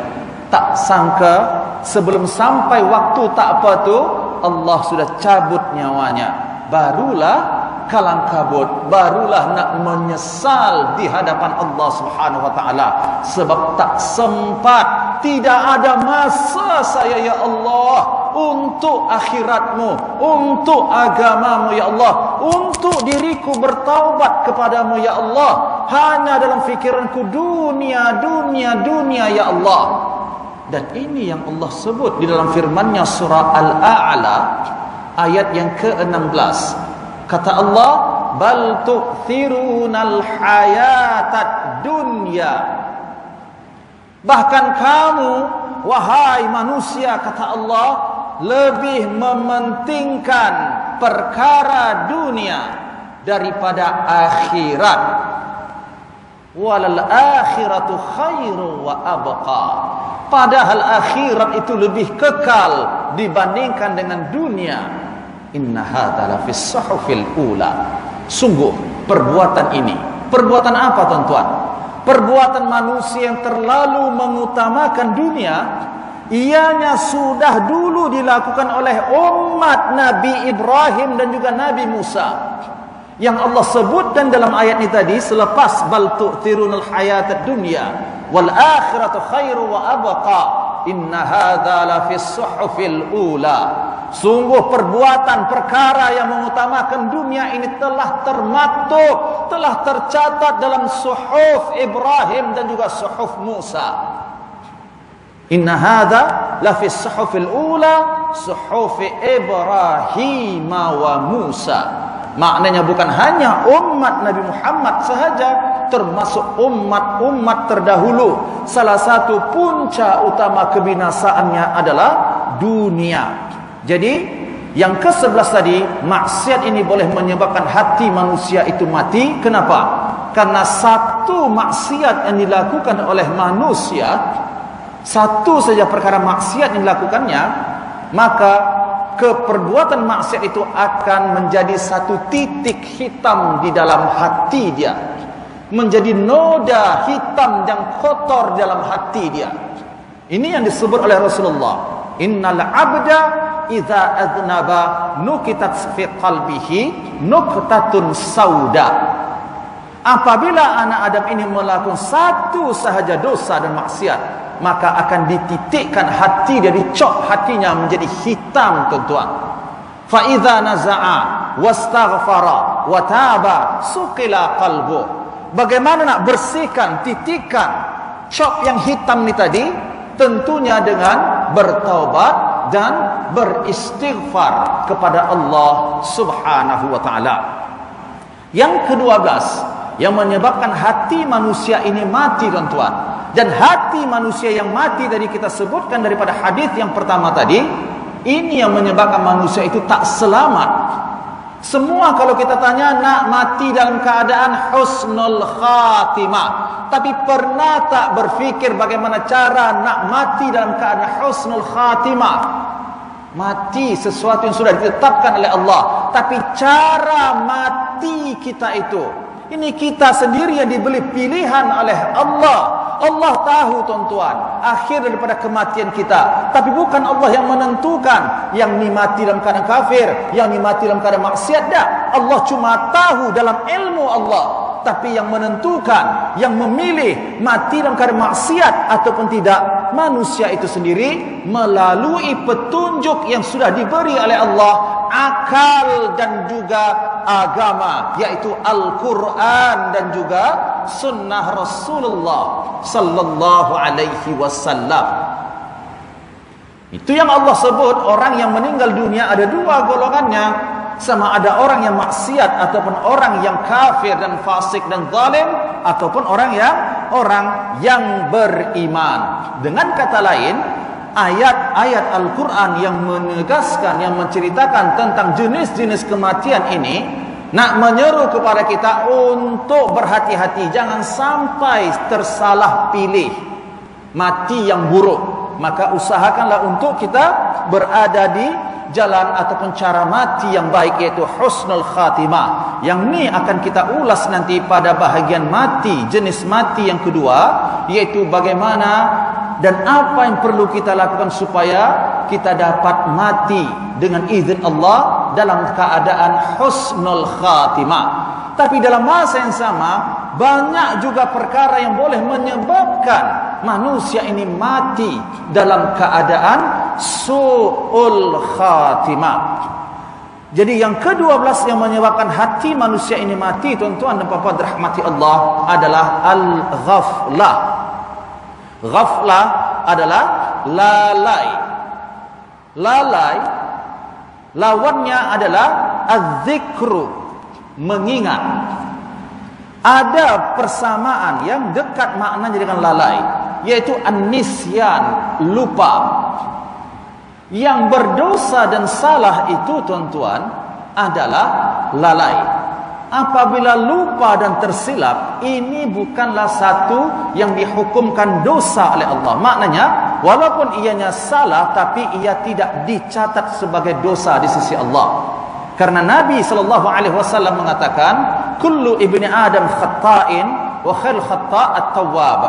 Tak sangka sebelum sampai waktu tak apa tu, Allah sudah cabut nyawanya. Barulah kalang kabut, barulah nak menyesal di hadapan Allah Subhanahu wa taala, sebab tak sempat, tidak ada masa saya ya Allah untuk akhiratmu, untuk agamamu ya Allah, untuk diriku bertaubat kepadamu ya Allah. Hanya dalam fikiranku dunia, dunia, dunia ya Allah. Dan ini yang Allah sebut di dalam firman-Nya surah Al-A'la ayat yang ke-16. Kata Allah, bal tu'thirunal hayatad dunya. Bahkan kamu wahai manusia, kata Allah, lebih mementingkan perkara dunia daripada akhirat. Walal akhiratu khairu wa abqa. Padahal akhirat itu lebih kekal, dibandingkan dengan dunia. Inna hadza la fis suhufil ula. Sungguh perbuatan ini, perbuatan apa tuan-tuan? Perbuatan manusia yang terlalu mengutamakan dunia, ianya sudah dulu dilakukan oleh umat Nabi Ibrahim dan juga Nabi Musa, yang Allah sebutkan dalam ayat ini tadi selepas bal tu'thirunal hayatad dunya wal akhiratu khairu wa abqa inna hadza la fis suhufil ula. Sungguh perbuatan perkara yang mengutamakan dunia ini telah termaktub, telah tercatat dalam suhuf Ibrahim dan juga suhuf Musa. Inna hadza la fis suhufil ula suhuf Ibrahim wa Musa. Maknanya bukan hanya umat Nabi Muhammad sahaja, termasuk umat-umat terdahulu. Salah satu punca utama kebinasaannya adalah dunia. Jadi yang ke-11 tadi, maksiat ini boleh menyebabkan hati manusia itu mati. Kenapa? Karena satu maksiat yang dilakukan oleh manusia, satu saja perkara maksiat yang dilakukannya, maka keperbuatan maksiat itu akan menjadi satu titik hitam di dalam hati dia, menjadi noda hitam yang kotor dalam hati dia. Ini yang disebut oleh Rasulullah, innal abda idza adnaba nukitat fi qalbihi nuqtatun sauda. Apabila anak Adam ini melakukan satu sahaja dosa dan maksiat, maka akan dititikkan hati dia, dicop hatinya menjadi hitam tuan-tuan. Fa idza naza'a wastaghfara wa taba suqila qalbu. Bagaimana nak bersihkan, titikkan cop yang hitam ni tadi? Tentunya dengan bertaubat dan beristighfar kepada Allah Subhanahu wa taala. Yang ke-12 yang menyebabkan hati manusia ini mati tuan-tuan. Dan hati manusia yang mati tadi kita sebutkan daripada hadis yang pertama tadi, ini yang menyebabkan manusia itu tak selamat. Semua kalau kita tanya nak mati dalam keadaan husnul khatimah, tapi pernah tak berfikir bagaimana cara nak mati dalam keadaan husnul khatimah? Mati sesuatu yang sudah ditetapkan oleh Allah, tapi cara mati kita itu, ini kita sendiri yang diberi pilihan oleh Allah. Allah tahu tuan-tuan akhir daripada kematian kita, tapi bukan Allah yang menentukan yang ni mati dalam keadaan kafir, yang ni mati dalam keadaan maksiat. Tak, Allah cuma tahu dalam ilmu Allah, tapi yang menentukan, yang memilih mati dalam keadaan maksiat ataupun tidak, manusia itu sendiri melalui petunjuk yang sudah diberi oleh Allah, akal dan juga agama, yaitu Al-Quran dan juga sunnah Rasulullah sallallahu alaihi wasallam. Itu yang Allah sebut orang yang meninggal dunia ada dua golongannya, sama ada orang yang maksiat ataupun orang yang kafir dan fasik dan zalim, ataupun orang yang beriman. Dengan kata lain, ayat-ayat Al-Quran yang menegaskan, yang menceritakan tentang jenis-jenis kematian ini nak menyeru kepada kita untuk berhati-hati, jangan sampai tersalah pilih mati yang buruk. Maka usahakanlah untuk kita berada di jalan ataupun cara mati yang baik, yaitu husnul khatimah. Yang ni akan kita ulas nanti pada bahagian mati, jenis mati yang kedua, yaitu bagaimana dan apa yang perlu kita lakukan supaya kita dapat mati dengan izin Allah dalam keadaan husnul khatimah. Tapi dalam masa yang sama, banyak juga perkara yang boleh menyebabkan manusia ini mati dalam keadaan su'ul khatimah. Jadi yang ke-12 yang menyebabkan hati manusia ini mati, tuan-tuan dan puan-puan dirahmati Allah, adalah al-ghaflah. Ghaflah adalah lalai. Lalai lawannya adalah az-zikru, mengingat. Ada persamaan yang dekat maknanya dengan lalai, yaitu an-nisyan, lupa. Yang berdosa dan salah itu tuan-tuan adalah lalai. Apabila lupa dan tersilap, ini bukanlah satu yang dihukumkan dosa oleh Allah. Maknanya walaupun ianya salah, tapi ia tidak dicatat sebagai dosa di sisi Allah. Karena Nabi SAW mengatakan, kullu ibni Adam khata'in wa khairul khata' at-tawwab.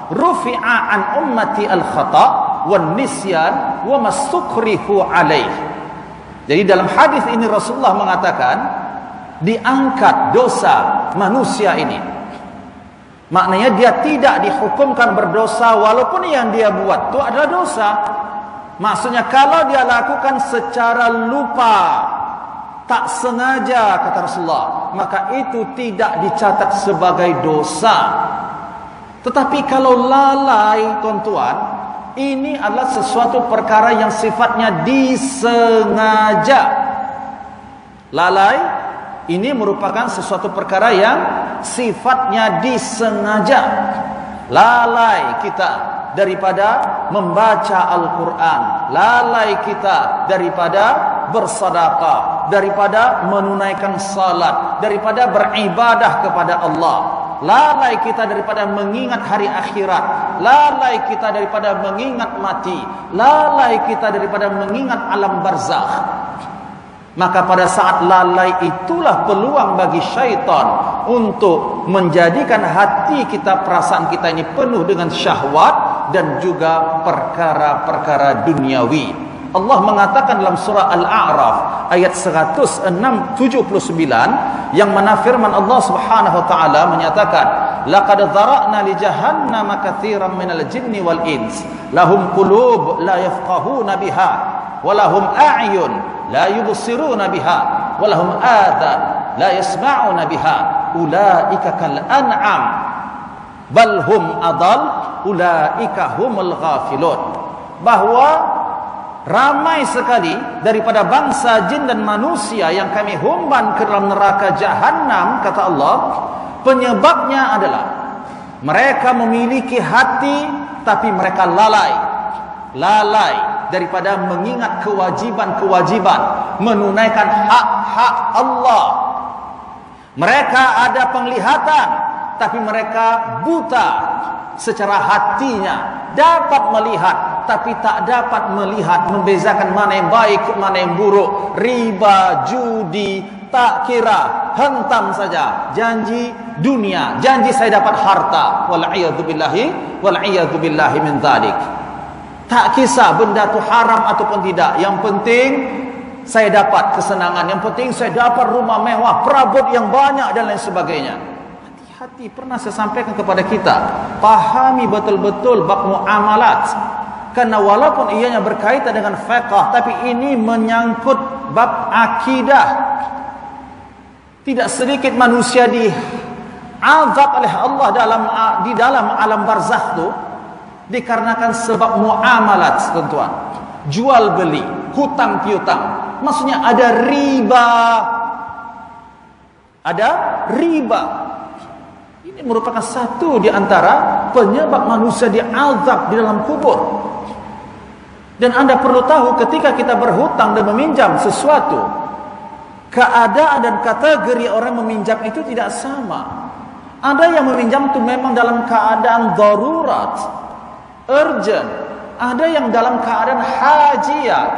Rufi'a an ummati al-khata' wan nisyan wa mastukrihu alaih. Jadi dalam hadis ini Rasulullah mengatakan, diangkat dosa manusia ini. Maknanya dia tidak dihukumkan berdosa walaupun yang dia buat itu adalah dosa. Maksudnya kalau dia lakukan secara lupa, tak sengaja, kata Rasulullah, maka itu tidak dicatat sebagai dosa. Tetapi kalau lalai, tuan-tuan, ini adalah sesuatu perkara yang sifatnya disengaja. Lalai ini merupakan sesuatu perkara yang sifatnya disengaja. Lalai kita daripada membaca Al-Quran, lalai kita daripada bersedekah, daripada menunaikan salat, daripada beribadah kepada Allah, lalai kita daripada mengingat hari akhirat, lalai kita daripada mengingat mati, lalai kita daripada mengingat alam barzakh. Maka pada saat lalai itulah peluang bagi syaitan untuk menjadikan hati kita, perasaan kita ini penuh dengan syahwat dan juga perkara-perkara duniawi. Allah mengatakan dalam surah Al-A'raf ayat 179 yang mana firman Allah Subhanahu wa taala menyatakan, laqad dzara'na li jahannama katsiran minal jinni wal ins lahum qulub la yafqahuna biha wa lahum a'yun la yubsiruna biha wa lahum adhan la yasma'una biha ulaika kal an'am bal hum adall ulaika humul ghafilun. Bahwa ramai sekali daripada bangsa jin dan manusia yang kami humban ke dalam neraka jahanam, kata Allah, penyebabnya adalah mereka memiliki hati tapi mereka lalai daripada mengingat kewajiban-kewajiban, menunaikan hak-hak Allah. Mereka ada penglihatan tapi mereka buta secara hatinya, dapat melihat tapi tak dapat melihat, membezakan mana yang baik mana yang buruk. Riba, judi, tak kira, hentam saja. Janji dunia, janji saya dapat harta, wal'iyadzu billahi min dzalik. Tak kisah benda itu haram ataupun tidak, yang penting saya dapat kesenangan, yang penting saya dapat rumah mewah, perabot yang banyak dan lain sebagainya. Hati-hati, pernah saya sampaikan kepada kita, pahami betul-betul bab muamalat. Karena walaupun ianya berkaitan dengan fiqh, tapi ini menyangkut bab akidah. Tidak sedikit manusia diazab oleh Allah di dalam alam barzakh itu dikarenakan sebab muamalat, tuan-tuan. Jual beli, hutang piutang. Maksudnya ada riba. Ada riba. Ini merupakan satu di antara penyebab manusia diazab di dalam kubur. Dan Anda perlu tahu, ketika kita berhutang dan meminjam sesuatu, keadaan dan kategori orang meminjam itu tidak sama. Ada yang meminjam itu memang dalam keadaan darurat, urgent. Ada yang dalam keadaan hajiyat.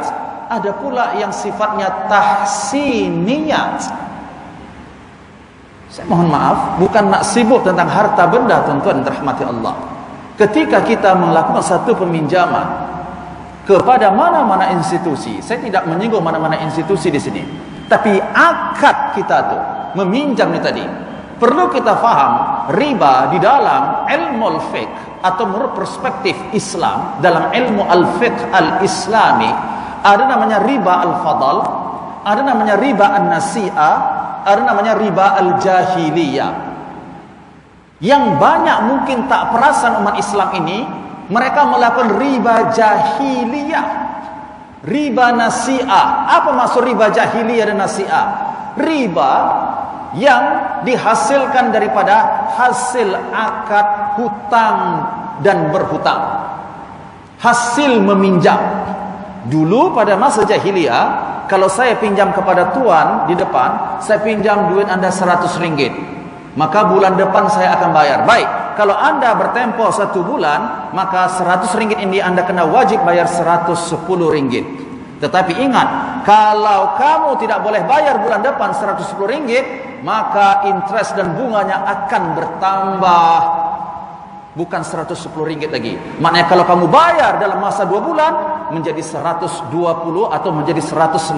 Ada pula yang sifatnya tahsiniyat. Saya mohon maaf, bukan nak sibuk tentang harta benda, tuan-tuan dirahmati Allah. Ketika kita melakukan satu peminjaman kepada mana-mana institusi, saya tidak menyinggung mana-mana institusi di sini, tapi akad kita tu meminjam ni tadi, perlu kita faham riba di dalam ilmu al-fiqh atau menurut perspektif Islam, dalam ilmu al-fiqh al-islami, ada namanya riba al-fadal, ada namanya riba an-nasi'ah, ada namanya riba al-jahiliyah. Yang banyak mungkin tak perasan umat Islam ini, mereka melakukan riba jahiliyah, riba nasi'ah. Apa maksud riba jahiliyah dan nasi'ah? Riba yang dihasilkan daripada hasil akad hutang dan berhutang, hasil meminjam. Dulu pada masa jahiliyah, kalau saya pinjam kepada tuan di depan, saya pinjam duit Anda 100 ringgit, maka bulan depan saya akan bayar. Baik, kalau anda bertempo 1 bulan, maka 100 ringgit ini anda kena wajib bayar 110 ringgit. Tetapi ingat, kalau kamu tidak boleh bayar bulan depan 110 ringgit, maka interest dan bunganya akan bertambah, bukan 110 ringgit lagi. Maknanya kalau kamu bayar dalam masa 2 bulan, menjadi 120 atau menjadi 150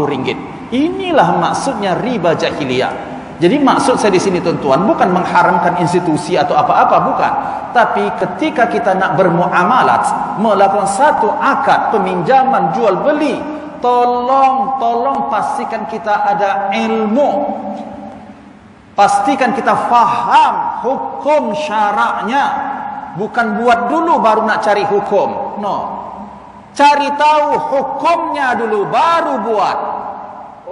ringgit. Inilah maksudnya riba jahiliyah. Jadi maksud saya di sini tuan-tuan, bukan mengharamkan institusi atau apa-apa, bukan. Tapi ketika kita nak bermuamalat, melakukan satu akad peminjaman jual beli, tolong pastikan kita ada ilmu. Pastikan kita faham hukum syaraknya. Bukan buat dulu baru nak cari hukum. No. Cari tahu hukumnya dulu baru buat.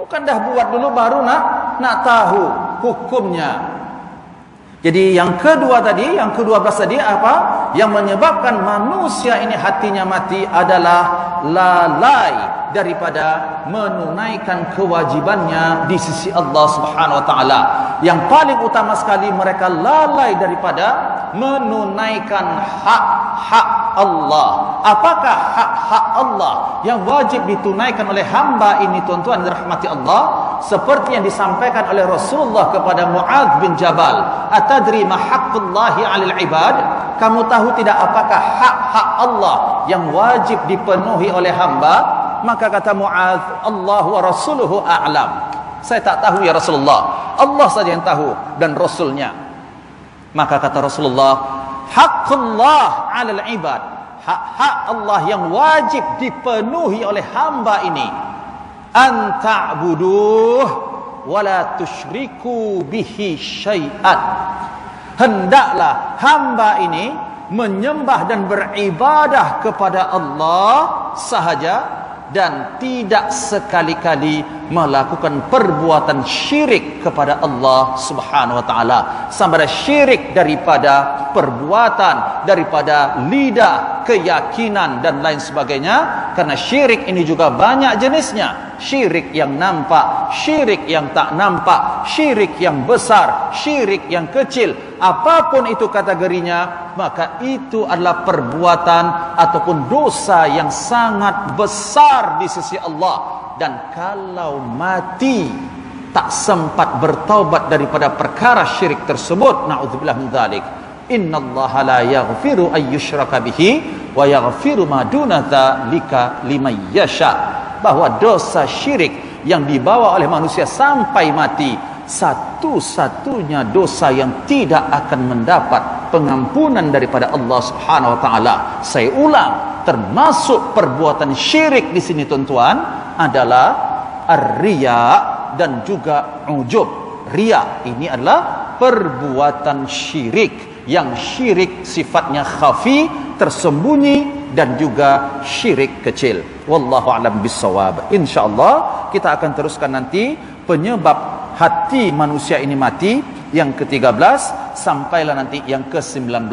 Bukan dah buat dulu baru nak tahu hukumnya. Jadi yang kedua tadi, yang ke-12 tadi apa? Yang menyebabkan manusia ini hatinya mati adalah lalai daripada menunaikan kewajibannya di sisi Allah Subhanahu wa taala. Yang paling utama sekali, mereka lalai daripada menunaikan hak-hak Allah. Apakah hak-hak Allah yang wajib ditunaikan oleh hamba ini tuan-tuan dirahmati Allah? Seperti yang disampaikan oleh Rasulullah kepada Muadz bin Jabal, "Atadri ma haqqullahi 'alal 'ibad?" Kamu tahu tidak apakah hak-hak Allah yang wajib dipenuhi oleh hamba? Maka kata Muadz, "Allah wa rasuluhu a'lam." Saya tak tahu ya Rasulullah, Allah saja yang tahu dan Rasulnya. Maka kata Rasulullah, "Haqqullah 'alal 'ibad." Hak-hak Allah yang wajib dipenuhi oleh hamba ini, an ta'buduh wa la tusyriku bihi syai'an. Hendaklah hamba ini menyembah dan beribadah kepada Allah sahaja dan tidak sekali-kali melakukan perbuatan syirik kepada Allah Subhanahu wa taala. Sama ada syirik daripada perbuatan, daripada lidah, keyakinan dan lain sebagainya. Karena syirik ini juga banyak jenisnya. Syirik yang nampak, syirik yang tak nampak, syirik yang besar, syirik yang kecil. Apapun itu kategorinya, maka itu adalah perbuatan ataupun dosa yang sangat besar di sisi Allah. Dan kalau mati tak sempat bertaubat daripada perkara syirik tersebut, na'udzubillah min dzalik, innallaha la yaghfiru ay yushraka bihi wa yaghfiru ma duna dzalika liman yasha. Bahwa dosa syirik yang dibawa oleh manusia sampai mati, satu-satunya dosa yang tidak akan mendapat pengampunan daripada Allah Subhanahu wa taala. Saya ulang, termasuk perbuatan syirik di sini tuan-tuan adalah ar-riya dan juga ujub. Riya ini adalah perbuatan syirik, yang syirik sifatnya khafi, tersembunyi, dan juga syirik kecil. Wallahu a'lam bissawab. Insyaallah kita akan teruskan nanti penyebab hati manusia ini mati yang ke-13 sampailah nanti yang ke-19.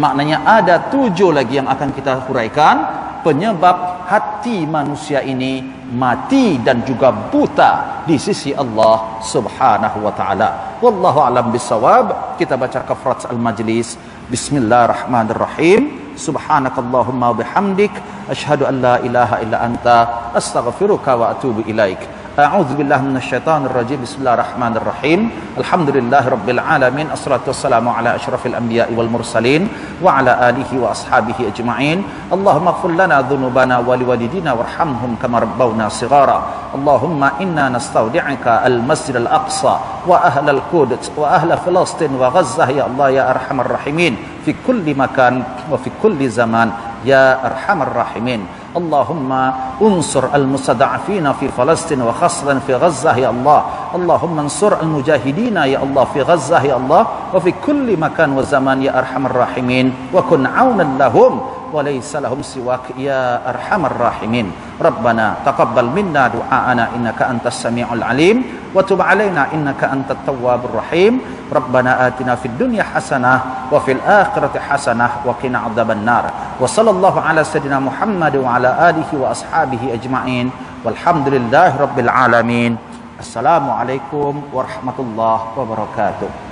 Maknanya ada 7 lagi yang akan kita huraikan penyebab hati manusia ini mati dan juga buta di sisi Allah Subhanahu wa taala. Wallahu a'lam bissawab. Kita baca kafarat al-majlis. Bismillahirrahmanirrahim. Subhanakallahumma wa bihamdik asyhadu an la ilaha illa anta astaghfiruka wa atubu ilaik. A'udzu billahi minasyaitonir rajim. Bismillahirrahmanirrahim. Alhamdulillahirabbil alamin. Assalatu wassalamu ala asyrafil anbiya'i wal mursalin wa ala alihi wa ashabihi ajma'in. Allahumma ighfir lana dhunubana wa liwalidina warhamhum kama rabbawna shighara. Allahumma inna nastaudi'uka al-Masjid al-Aqsa wa ahla al-Quds wa ahla Filastin wa Gazzah ya Allah ya arhamar rahimin fi kulli makan wa fi kulli zaman ya arhamar rahimin. Allahumma unsur al-mustada'afina fi Falastin wa khasran fi Gazzah ya Allah. Allahumma ansur al-mujahidina ya Allah fi Gazzah ya Allah wa fi kulli makan wa zaman ya arhamar rahimin wa kun 'aunan lahum wa laysa lahum siwak ya arhamar rahimin. Rabbana taqabbal minna du'aana innaka antas samiul alim wa tub 'alaina innaka antat tawwabur rahim. Rabbana atina fid dunya hasanah wa fil akhirati hasanah wa qina adzabannar. Wa sallallahu ala sayidina Muhammad wa ala alihi wa ashabihi ajma'in. Walhamdulillahi rabbil alamin. Assalamualaikum warahmatullahi wabarakatuh.